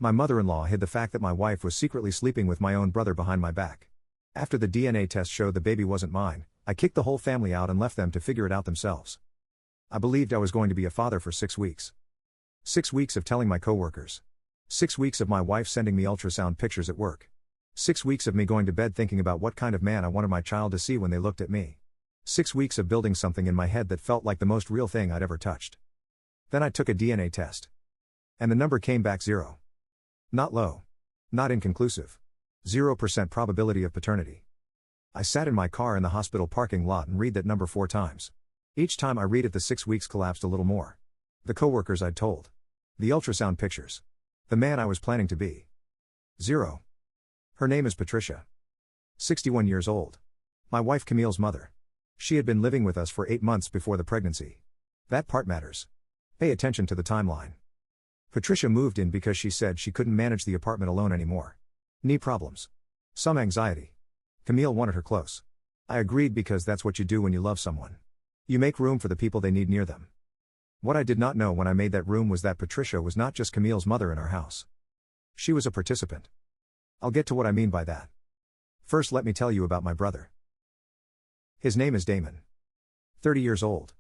My mother-in-law hid the fact that my wife was secretly sleeping with my own brother behind my back. After the DNA test showed the baby wasn't mine, I kicked the whole family out and left them to figure it out themselves. I believed I was going to be a father for 6 weeks. 6 weeks of telling my coworkers. 6 weeks of my wife sending me ultrasound pictures at work. 6 weeks of me going to bed thinking about what kind of man I wanted my child to see when they looked at me. 6 weeks of building something in my head that felt like the most real thing I'd ever touched. Then I took a DNA test. And the number came back 0. Not low. Not inconclusive. 0% probability of paternity. I sat in my car in the hospital parking lot and read that number 4 times. Each time I read it, the 6 weeks collapsed a little more. The coworkers I'd told. The ultrasound pictures. The man I was planning to be. 0. Her name is Patricia. 61 years old. My wife Camille's mother. She had been living with us for 8 months before the pregnancy. That part matters. Pay attention to the timeline. Patricia moved in because she said she couldn't manage the apartment alone anymore. Knee problems. Some anxiety. Camille wanted her close. I agreed because that's what you do when you love someone. You make room for the people they need near them. What I did not know when I made that room was that Patricia was not just Camille's mother in our house. She was a participant. I'll get to what I mean by that. First, let me tell you about my brother. His name is Damon. 30 years old.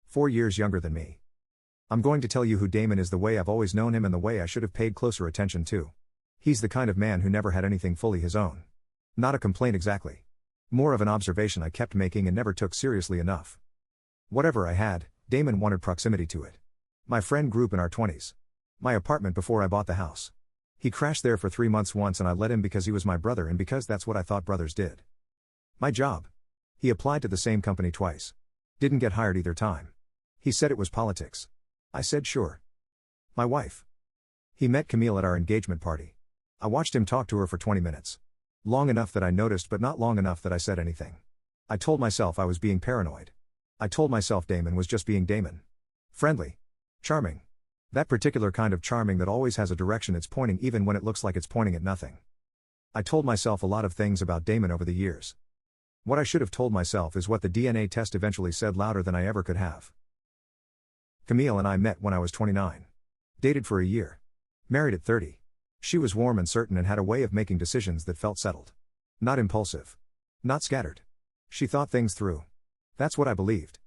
4 years younger than me. I'm going to tell you who Damon is the way I've always known him and the way I should have paid closer attention to. He's the kind of man who never had anything fully his own. Not a complaint exactly. More of an observation I kept making and never took seriously enough. Whatever I had, Damon wanted proximity to it. My friend group in our 20s. My apartment before I bought the house. He crashed there for 3 months once and I let him because he was my brother and because that's what I thought brothers did. My job. He applied to the same company twice. Didn't get hired either time. He said it was politics. I said sure. My wife. He met Camille at our engagement party. I watched him talk to her for 20 minutes. Long enough that I noticed but not long enough that I said anything. I told myself I was being paranoid. I told myself Damon was just being Damon. Friendly. Charming. That particular kind of charming that always has a direction it's pointing even when it looks like it's pointing at nothing. I told myself a lot of things about Damon over the years. What I should have told myself is what the DNA test eventually said louder than I ever could have. Camille and I met when I was 29. Dated for a year. Married at 30. She was warm and certain and had a way of making decisions that felt settled. Not impulsive. Not scattered. She thought things through. That's what I believed.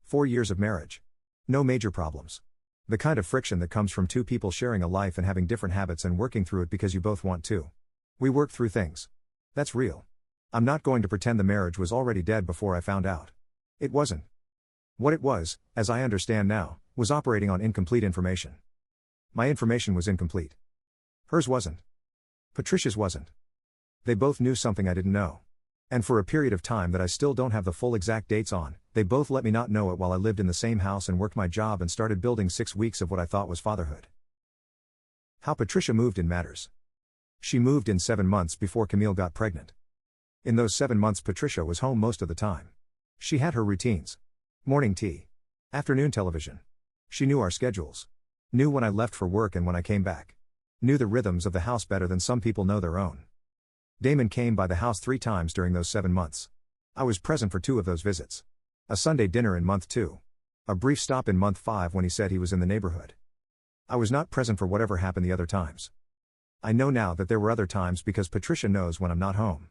4 years of marriage. No major problems. The kind of friction that comes from two people sharing a life and having different habits and working through it because you both want to. We worked through things. That's real. I'm not going to pretend the marriage was already dead before I found out. It wasn't. What it was, as I understand now, was operating on incomplete information. My information was incomplete. Hers wasn't. Patricia's wasn't. They both knew something I didn't know. And for a period of time that I still don't have the full exact dates on, they both let me not know it while I lived in the same house and worked my job and started building 6 weeks of what I thought was fatherhood. How Patricia moved in matters. She moved in 7 months before Camille got pregnant. In those 7 months Patricia was home most of the time. She had her routines. Morning tea. Afternoon television. She knew our schedules. Knew when I left for work and when I came back. Knew the rhythms of the house better than some people know their own. Damon came by the house 3 times during those 7 months. I was present for 2 of those visits. A Sunday dinner in month 2. A brief stop in month 5 when he said he was in the neighborhood. I was not present for whatever happened the other times. I know now that there were other times because Patricia knows when I'm not home.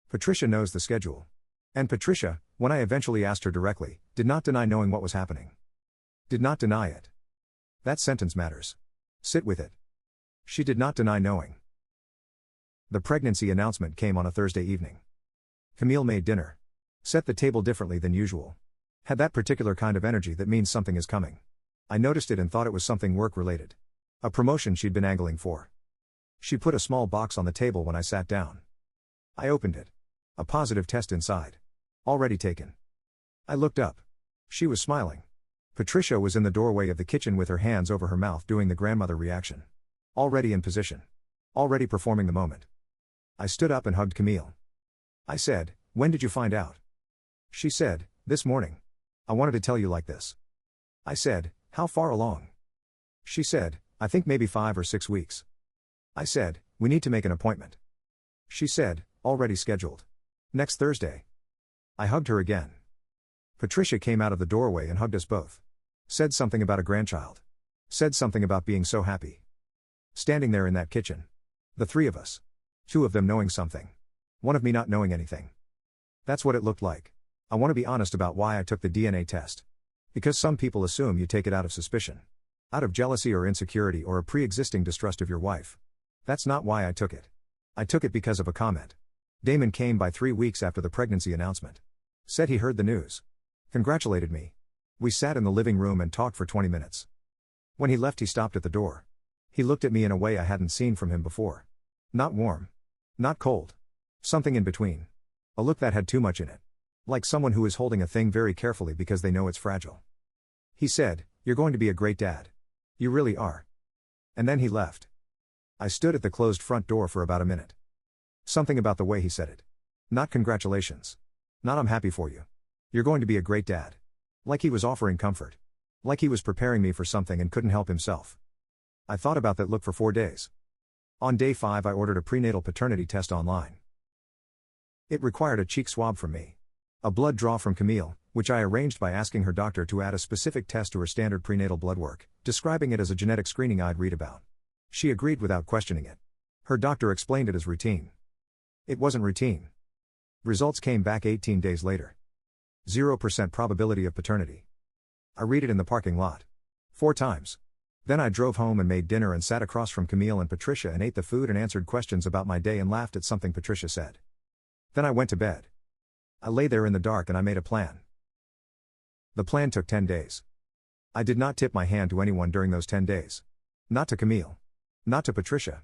Patricia knows the schedule. And Patricia, when I eventually asked her directly, did not deny knowing what was happening. Did not deny it. That sentence matters. Sit with it. She did not deny knowing. The pregnancy announcement came on a Thursday evening. Camille made dinner. Set the table differently than usual. Had that particular kind of energy that means something is coming. I noticed it and thought it was something work-related. A promotion she'd been angling for. She put a small box on the table when I sat down. I opened it. A positive test inside. Already taken. I looked up. She was smiling. Patricia was in the doorway of the kitchen with her hands over her mouth doing the grandmother reaction. Already in position. Already performing the moment. I stood up and hugged Camille. I said, "When did you find out?" She said, "This morning. I wanted to tell you like this." I said, "How far along?" She said, "I think maybe 5 or 6 weeks." I said, "We need to make an appointment." She said, "Already scheduled. Next Thursday." I hugged her again. Patricia came out of the doorway and hugged us both. Said something about a grandchild. Said something about being so happy. Standing there in that kitchen. The three of us. Two of them knowing something. One of me not knowing anything. That's what it looked like. I want to be honest about why I took the DNA test. Because some people assume you take it out of suspicion. Out of jealousy or insecurity or a pre-existing distrust of your wife. That's not why I took it. I took it because of a comment. Damon came by 3 weeks after the pregnancy announcement. Said he heard the news. Congratulated me. We sat in the living room and talked for 20 minutes. When he left, he stopped at the door. He looked at me in a way I hadn't seen from him before. Not warm. Not cold. Something in between. A look that had too much in it. Like someone who is holding a thing very carefully because they know it's fragile. He said, "You're going to be a great dad. You really are." And then he left. I stood at the closed front door for about a minute. Something about the way he said it. Not congratulations. Not I'm happy for you. You're going to be a great dad. Like he was offering comfort. Like he was preparing me for something and couldn't help himself. I thought about that look for 4 days. On day 5 I ordered a prenatal paternity test online. It required a cheek swab from me. A blood draw from Camille, which I arranged by asking her doctor to add a specific test to her standard prenatal blood work, describing it as a genetic screening I'd read about. She agreed without questioning it. Her doctor explained it as routine. It wasn't routine. Results came back 18 days later. 0% probability of paternity. I read it in the parking lot. 4 times. Then I drove home and made dinner and sat across from Camille and Patricia and ate the food and answered questions about my day and laughed at something Patricia said. Then I went to bed. I lay there in the dark and I made a plan. The plan took 10 days. I did not tip my hand to anyone during those 10 days. Not to Camille. Not to Patricia.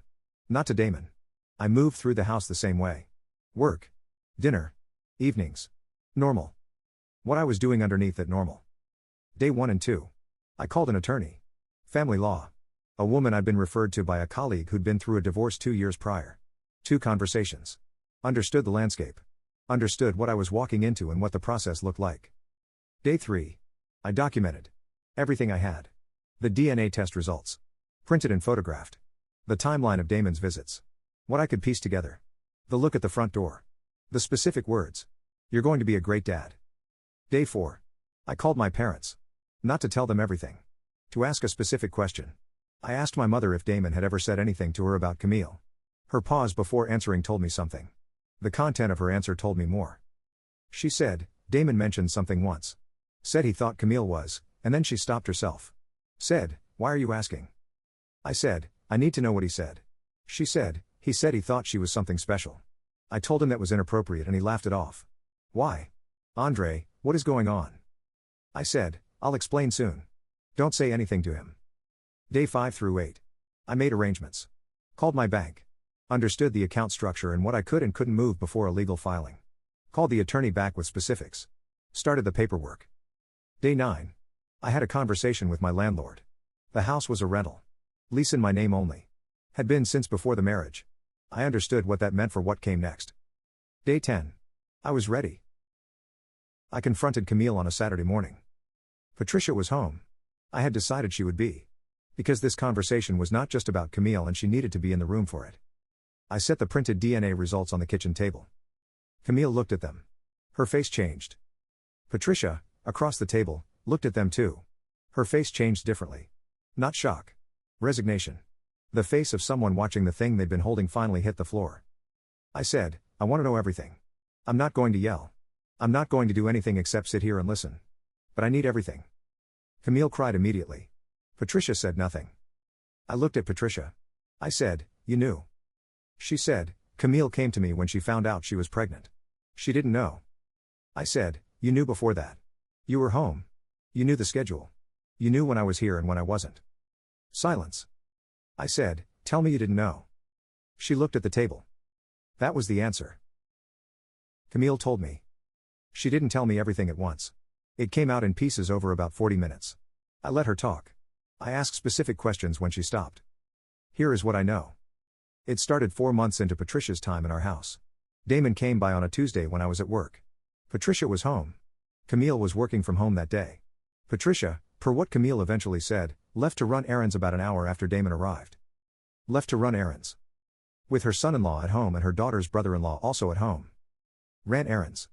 Not to Damon. I moved through the house the same way. Work. Dinner. Evenings. Normal. What I was doing underneath that normal. Day 1 and 2. I called an attorney. Family law. A woman I'd been referred to by a colleague who'd been through a divorce 2 years prior. 2 conversations. Understood the landscape. Understood what I was walking into and what the process looked like. Day 3. I documented. Everything I had. The DNA test results. Printed and photographed. The timeline of Damon's visits. What I could piece together. The look at the front door. The specific words. You're going to be a great dad. Day 4. I called my parents. Not to tell them everything. To ask a specific question. I asked my mother if Damon had ever said anything to her about Camille. Her pause before answering told me something. The content of her answer told me more. She said, Damon mentioned something once. Said he thought Camille was, and then she stopped herself. Said, why are you asking? I said, I need to know what he said. She said, he said he thought she was something special. I told him that was inappropriate and he laughed it off. Why? Andre, what is going on? I said, I'll explain soon. Don't say anything to him. Day 5 through 8. I made arrangements. Called my bank. Understood the account structure and what I could and couldn't move before a legal filing. Called the attorney back with specifics. Started the paperwork. Day 9. I had a conversation with my landlord. The house was a rental. Lease in my name only. Had been since before the marriage. I understood what that meant for what came next. Day 10. I was ready. I confronted Camille on a Saturday morning. Patricia was home. I had decided she would be. Because this conversation was not just about Camille and she needed to be in the room for it. I set the printed DNA results on the kitchen table. Camille looked at them. Her face changed. Patricia, across the table, looked at them too. Her face changed differently. Not shock. Resignation. The face of someone watching the thing they'd been holding finally hit the floor. I said, I want to know everything. I'm not going to yell. I'm not going to do anything except sit here and listen. But I need everything. Camille cried immediately. Patricia said nothing. I looked at Patricia. I said, you knew. She said, Camille came to me when she found out she was pregnant. She didn't know. I said, you knew before that. You were home. You knew the schedule. You knew when I was here and when I wasn't. Silence. I said, tell me you didn't know. She looked at the table. That was the answer. Camille told me. She didn't tell me everything at once. It came out in pieces over about 40 minutes. I let her talk. I asked specific questions when she stopped. Here is what I know. It started 4 months into Patricia's time in our house. Damon came by on a Tuesday when I was at work. Patricia was home. Camille was working from home that day. Patricia, per what Camille eventually said, left to run errands about an hour after Damon arrived. Left to run errands. With her son-in-law at home and her daughter's brother-in-law also at home. Ran errands.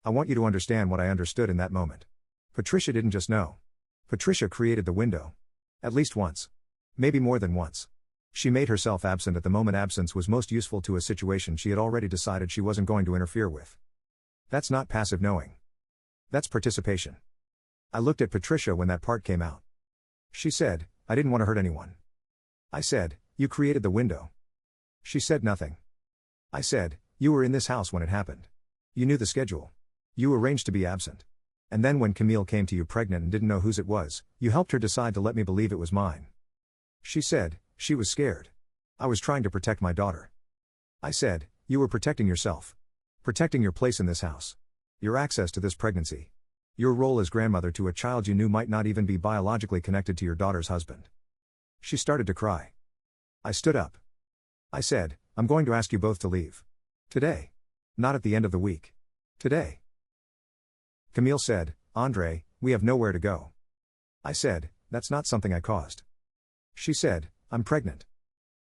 I want you to understand what I understood in that moment. Patricia didn't just know. Patricia created the window. At least once. Maybe more than once. She made herself absent at the moment absence was most useful to a situation she had already decided she wasn't going to interfere with. That's not passive knowing. That's participation. I looked at Patricia when that part came out. She said, I didn't want to hurt anyone. I said, you created the window. She said nothing. I said, you were in this house when it happened. You knew the schedule. You arranged to be absent. And then when Camille came to you pregnant and didn't know whose it was, you helped her decide to let me believe it was mine. She said, she was scared. I was trying to protect my daughter. I said, you were protecting yourself. Protecting your place in this house. Your access to this pregnancy. Your role as grandmother to a child you knew might not even be biologically connected to your daughter's husband. She started to cry. I stood up. I said, I'm going to ask you both to leave. Today. Not at the end of the week. Today. Camille said, Andre, we have nowhere to go. I said, that's not something I caused. She said, I'm pregnant.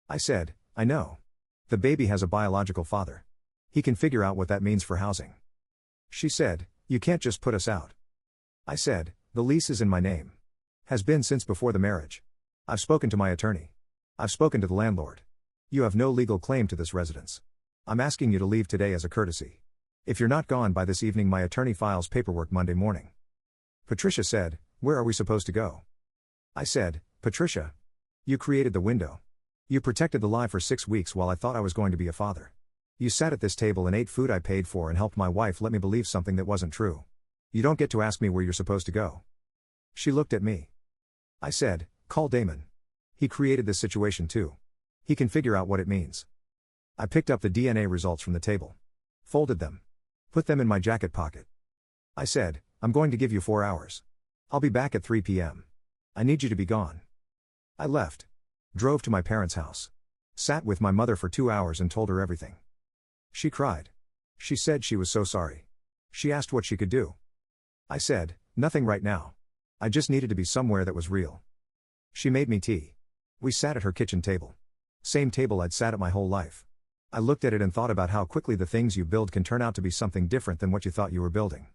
I said, I know. The baby has a biological father. He can figure out what that means for housing. She said, you can't just put us out. I said, the lease is in my name. Has been since before the marriage. I've spoken to my attorney. I've spoken to the landlord. You have no legal claim to this residence. I'm asking you to leave today as a courtesy. If you're not gone by this evening, my attorney files paperwork Monday morning. Patricia said, where are we supposed to go? I said, Patricia. You created the window. You protected the lie for 6 weeks while I thought I was going to be a father. You sat at this table and ate food I paid for and helped my wife let me believe something that wasn't true. You don't get to ask me where you're supposed to go. She looked at me. I said, call Damon. He created this situation too. He can figure out what it means. I picked up the DNA results from the table. Folded them. Put them in my jacket pocket. I said, I'm going to give you 4 hours. I'll be back at 3 p.m. I need you to be gone. I left. Drove to my parents' house. Sat with my mother for 2 hours and told her everything. She cried. She said she was so sorry. She asked what she could do. I said, nothing right now. I just needed to be somewhere that was real. She made me tea. We sat at her kitchen table. Same table I'd sat at my whole life. I looked at it and thought about how quickly the things you build can turn out to be something different than what you thought you were building.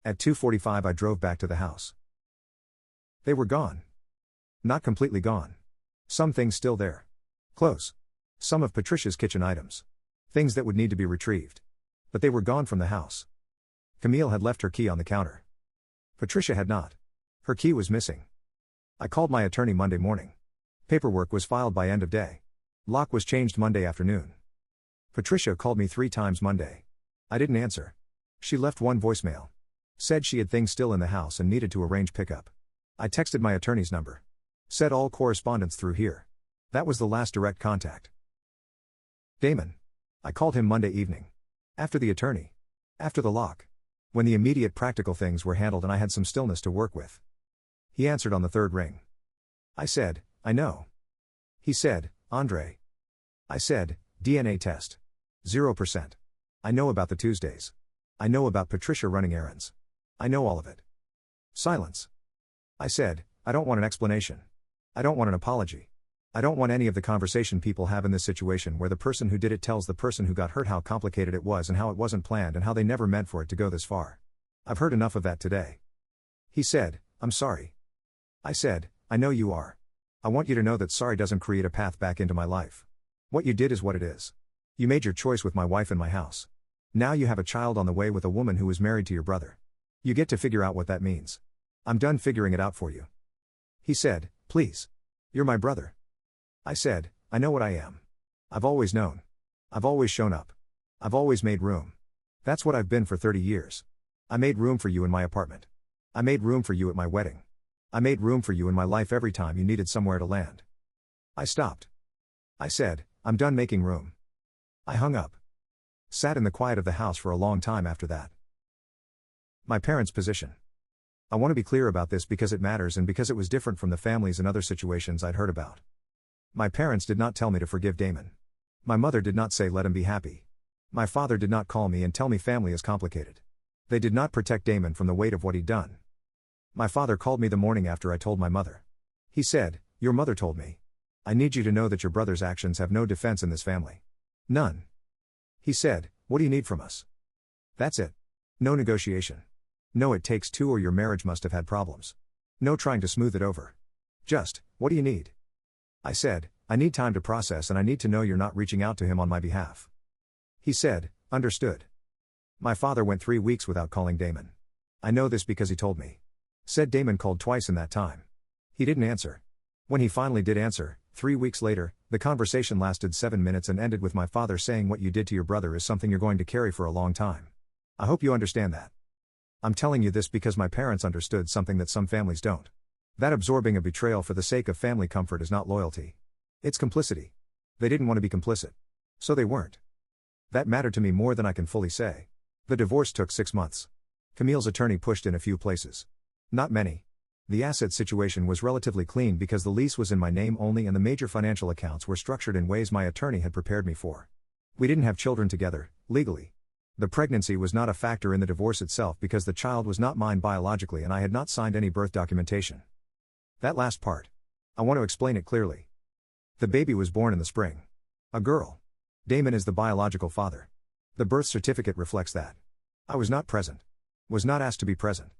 At 2:45 I drove back to the house. They were gone. Not completely gone. Some things still there. Clothes. Some of Patricia's kitchen items. Things that would need to be retrieved. But they were gone from the house. Camille had left her key on the counter. Patricia had not. Her key was missing. I called my attorney Monday morning. Paperwork was filed by end of day. Lock was changed Monday afternoon. Patricia called me 3 times Monday. I didn't answer. She left one voicemail. Said she had things still in the house and needed to arrange pickup. I texted my attorney's number. Said all correspondence through here. That was the last direct contact. Damon. I called him Monday evening. After the attorney. After the lock. When the immediate practical things were handled and I had some stillness to work with. He answered on the 3rd ring. I said, I know. He said, Andre. I said, DNA test. 0%. I know about the Tuesdays. I know about Patricia running errands. I know all of it. Silence. I said, I don't want an explanation. I don't want an apology. I don't want any of the conversation people have in this situation where the person who did it tells the person who got hurt how complicated it was and how it wasn't planned and how they never meant for it to go this far. I've heard enough of that today. He said, I'm sorry. I said, I know you are. I want you to know that sorry doesn't create a path back into my life. What you did is what it is. You made your choice with my wife in my house. Now you have a child on the way with a woman who is married to your brother. You get to figure out what that means. I'm done figuring it out for you. He said, please. You're my brother. I said, I know what I am. I've always known. I've always shown up. I've always made room. That's what I've been for 30 years. I made room for you in my apartment. I made room for you at my wedding. I made room for you in my life every time you needed somewhere to land. I stopped. I said, I'm done making room. I hung up. Sat in the quiet of the house for a long time after that. My parents' position. I want to be clear about this because it matters and because it was different from the families and other situations I'd heard about. My parents did not tell me to forgive Damon. My mother did not say let him be happy. My father did not call me and tell me family is complicated. They did not protect Damon from the weight of what he'd done. My father called me the morning after I told my mother. He said, your mother told me. I need you to know that your brother's actions have no defense in this family. None. He said, what do you need from us? That's it. No negotiation. No it takes two or your marriage must have had problems. No trying to smooth it over. Just, what do you need? I said, I need time to process and I need to know you're not reaching out to him on my behalf. He said, understood. My father went 3 weeks without calling Damon. I know this because he told me. Said Damon called twice in that time. He didn't answer. When he finally did answer, 3 weeks later, the conversation lasted 7 minutes and ended with my father saying what you did to your brother is something you're going to carry for a long time. I hope you understand that. I'm telling you this because my parents understood something that some families don't. That absorbing a betrayal for the sake of family comfort is not loyalty. It's complicity. They didn't want to be complicit. So they weren't. That mattered to me more than I can fully say. The divorce took 6 months. Camille's attorney pushed in a few places. Not many. The asset situation was relatively clean because the lease was in my name only and the major financial accounts were structured in ways my attorney had prepared me for. We didn't have children together, legally. The pregnancy was not a factor in the divorce itself because the child was not mine biologically and I had not signed any birth documentation. That last part. I want to explain it clearly. The baby was born in the spring. A girl. Damon is the biological father. The birth certificate reflects that. I was not present. Was not asked to be present.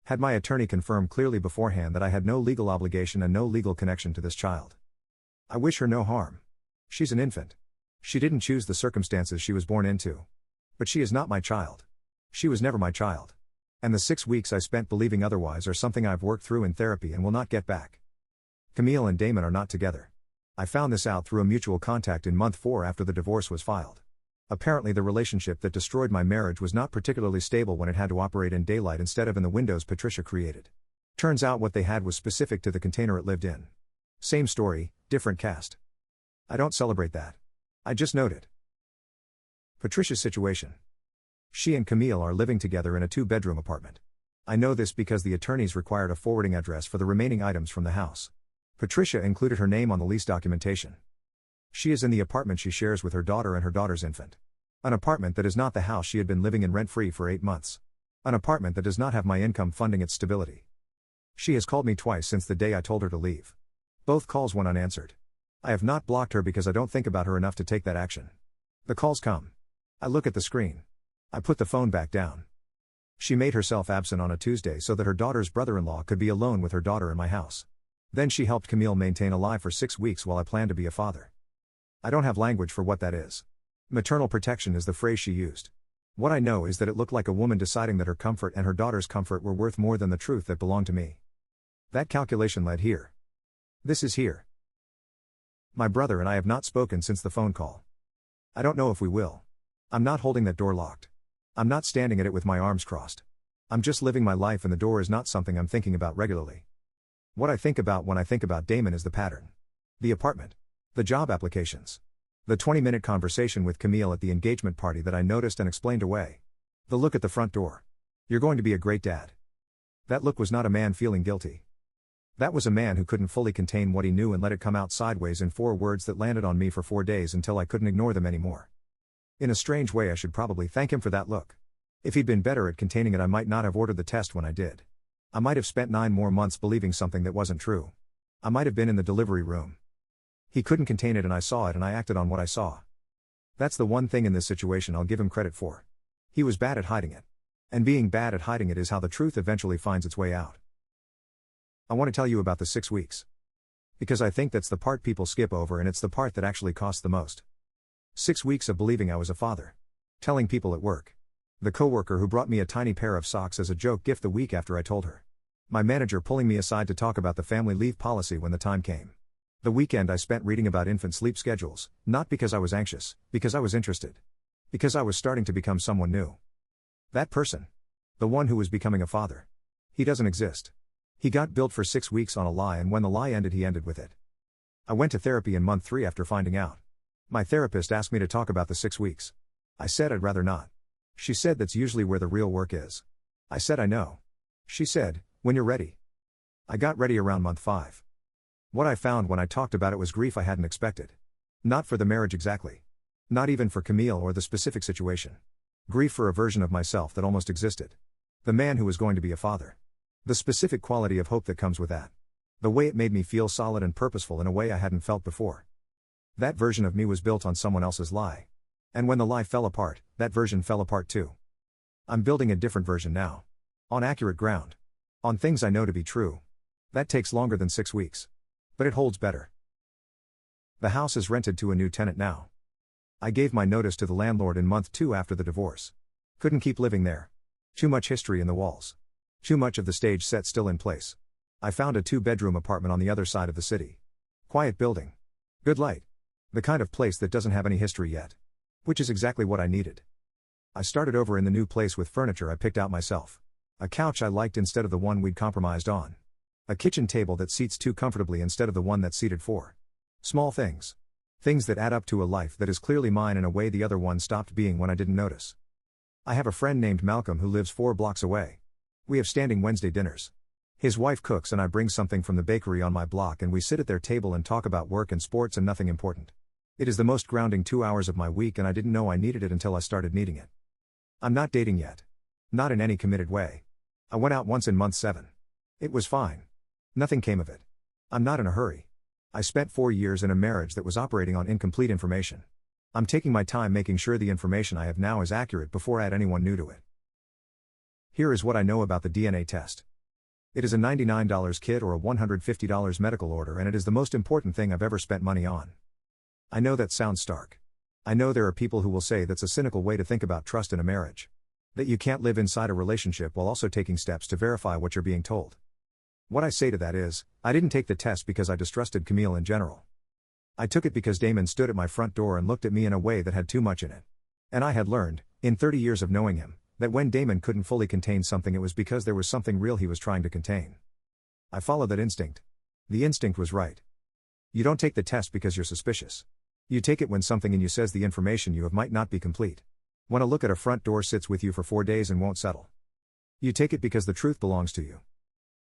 Had my attorney confirmed clearly beforehand that I had no legal obligation and no legal connection to this child. I wish her no harm. She's an infant. She didn't choose the circumstances she was born into. But she is not my child. She was never my child. And the 6 weeks I spent believing otherwise are something I've worked through in therapy and will not get back. Camille and Damon are not together. I found this out through a mutual contact in month 4 after the divorce was filed. Apparently the relationship that destroyed my marriage was not particularly stable when it had to operate in daylight instead of in the windows Patricia created. Turns out what they had was specific to the container it lived in. Same story, different cast. I don't celebrate that. I just note it. Patricia's situation. She and Camille are living together in a 2-bedroom apartment. I know this because the attorneys required a forwarding address for the remaining items from the house. Patricia included her name on the lease documentation. She is in the apartment she shares with her daughter and her daughter's infant. An apartment that is not the house she had been living in rent-free for 8 months. An apartment that does not have my income funding its stability. She has called me twice since the day I told her to leave. Both calls went unanswered. I have not blocked her because I don't think about her enough to take that action. The calls come. I look at the screen. I put the phone back down. She made herself absent on a Tuesday so that her daughter's brother-in-law could be alone with her daughter in my house. Then she helped Camille maintain a lie for 6 weeks while I planned to be a father. I don't have language for what that is. Maternal protection is the phrase she used. What I know is that it looked like a woman deciding that her comfort and her daughter's comfort were worth more than the truth that belonged to me. That calculation led here. This is here. My brother and I have not spoken since the phone call. I don't know if we will. I'm not holding that door locked. I'm not standing at it with my arms crossed. I'm just living my life and the door is not something I'm thinking about regularly. What I think about when I think about Damon is the pattern. The apartment. The job applications. The 20-minute conversation with Camille at the engagement party that I noticed and explained away. The look at the front door. You're going to be a great dad. That look was not a man feeling guilty. That was a man who couldn't fully contain what he knew and let it come out sideways in 4 words that landed on me for 4 days until I couldn't ignore them anymore. In a strange way I should probably thank him for that look. If he'd been better at containing it I might not have ordered the test when I did. I might have spent 9 more months believing something that wasn't true. I might have been in the delivery room. He couldn't contain it and I saw it and I acted on what I saw. That's the one thing in this situation I'll give him credit for. He was bad at hiding it. And being bad at hiding it is how the truth eventually finds its way out. I want to tell you about the 6 weeks. Because I think that's the part people skip over and it's the part that actually costs the most. 6 weeks of believing I was a father. Telling people at work. The coworker who brought me a tiny pair of socks as a joke gift the week after I told her. My manager pulling me aside to talk about the family leave policy when the time came. The weekend I spent reading about infant sleep schedules, not because I was anxious, because I was interested. Because I was starting to become someone new. That person. The one who was becoming a father. He doesn't exist. He got billed for 6 weeks on a lie and when the lie ended he ended with it. I went to therapy in month 3 after finding out. My therapist asked me to talk about the 6 weeks. I said I'd rather not. She said that's usually where the real work is. I said I know. She said, when you're ready. I got ready around month 5. What I found when I talked about it was grief I hadn't expected. Not for the marriage exactly. Not even for Camille or the specific situation. Grief for a version of myself that almost existed. The man who was going to be a father. The specific quality of hope that comes with that. The way it made me feel solid and purposeful in a way I hadn't felt before. That version of me was built on someone else's lie. And when the lie fell apart, that version fell apart too. I'm building a different version now. On accurate ground. On things I know to be true. That takes longer than 6 weeks. But it holds better. The house is rented to a new tenant now. I gave my notice to the landlord in month 2 after the divorce. Couldn't keep living there. Too much history in the walls. Too much of the stage set still in place. I found a 2-bedroom apartment on the other side of the city. Quiet building. Good light. The kind of place that doesn't have any history yet. Which is exactly what I needed. I started over in the new place with furniture I picked out myself. A couch I liked instead of the one we'd compromised on. A kitchen table that seats 2 comfortably instead of the one that seated 4. Small things. Things that add up to a life that is clearly mine in a way the other one stopped being when I didn't notice. I have a friend named Malcolm who lives 4 blocks away. We have standing Wednesday dinners. His wife cooks and I bring something from the bakery on my block and we sit at their table and talk about work and sports and nothing important. It is the most grounding 2 hours of my week and I didn't know I needed it until I started needing it. I'm not dating yet. Not in any committed way. I went out once in month 7. It was fine. Nothing came of it. I'm not in a hurry. I spent 4 years in a marriage that was operating on incomplete information. I'm taking my time making sure the information I have now is accurate before I add anyone new to it. Here is what I know about the DNA test. It is a $99 kit or a $150 medical order and it is the most important thing I've ever spent money on. I know that sounds stark. I know there are people who will say that's a cynical way to think about trust in a marriage. That you can't live inside a relationship while also taking steps to verify what you're being told. What I say to that is, I didn't take the test because I distrusted Camille in general. I took it because Damon stood at my front door and looked at me in a way that had too much in it. And I had learned, in 30 years of knowing him, that when Damon couldn't fully contain something it was because there was something real he was trying to contain. I followed that instinct. The instinct was right. You don't take the test because you're suspicious. You take it when something in you says the information you have might not be complete. When a look at a front door sits with you for 4 days and won't settle. You take it because the truth belongs to you.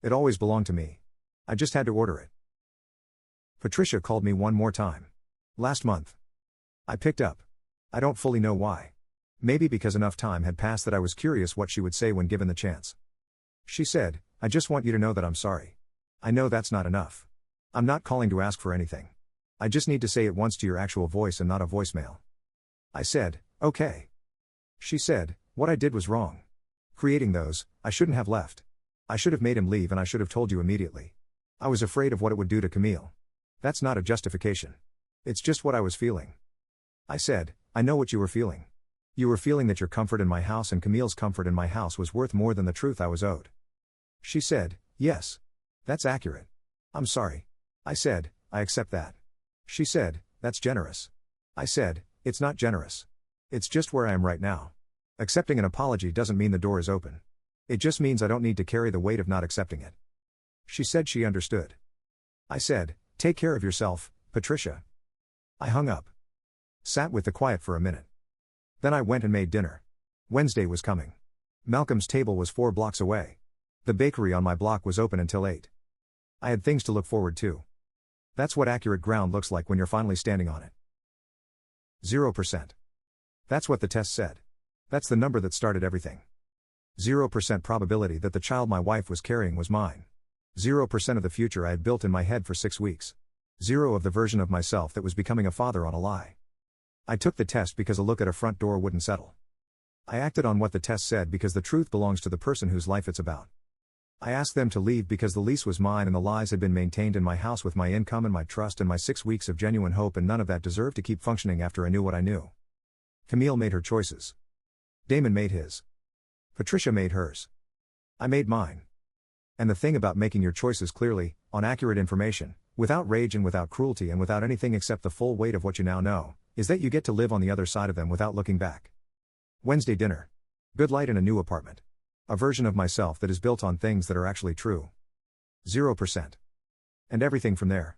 It always belonged to me. I just had to order it. Patricia called me one more time. Last month. I picked up. I don't fully know why. Maybe because enough time had passed that I was curious what she would say when given the chance. She said, I just want you to know that I'm sorry. I know that's not enough. I'm not calling to ask for anything. I just need to say it once to your actual voice and not a voicemail. I said, okay. She said, what I did was wrong. Creating those, I shouldn't have left. I should have made him leave and I should have told you immediately. I was afraid of what it would do to Camille. That's not a justification. It's just what I was feeling. I said, I know what you were feeling. You were feeling that your comfort in my house and Camille's comfort in my house was worth more than the truth I was owed. She said, yes. That's accurate. I'm sorry. I said, I accept that. She said, that's generous. I said, it's not generous. It's just where I am right now. Accepting an apology doesn't mean the door is open. It just means I don't need to carry the weight of not accepting it. She said she understood. I said, take care of yourself, Patricia. I hung up. Sat with the quiet for a minute. Then I went and made dinner. Wednesday was coming. Malcolm's table was 4 blocks away. The bakery on my block was open until 8. I had things to look forward to. That's what accurate ground looks like when you're finally standing on it. 0%. That's what the test said. That's the number that started everything. 0% probability that the child my wife was carrying was mine. 0% of the future I had built in my head for 6 weeks. 0 of the version of myself that was becoming a father on a lie. I took the test because a look at a front door wouldn't settle. I acted on what the test said because the truth belongs to the person whose life it's about. I asked them to leave because the lease was mine and the lies had been maintained in my house with my income and my trust and my 6 weeks of genuine hope, and none of that deserved to keep functioning after I knew what I knew. Camille made her choices. Damon made his. Patricia made hers. I made mine. And the thing about making your choices clearly, on accurate information, without rage and without cruelty and without anything except the full weight of what you now know, is that you get to live on the other side of them without looking back. Wednesday dinner. Good light in a new apartment. A version of myself that is built on things that are actually true. 0%. And everything from there.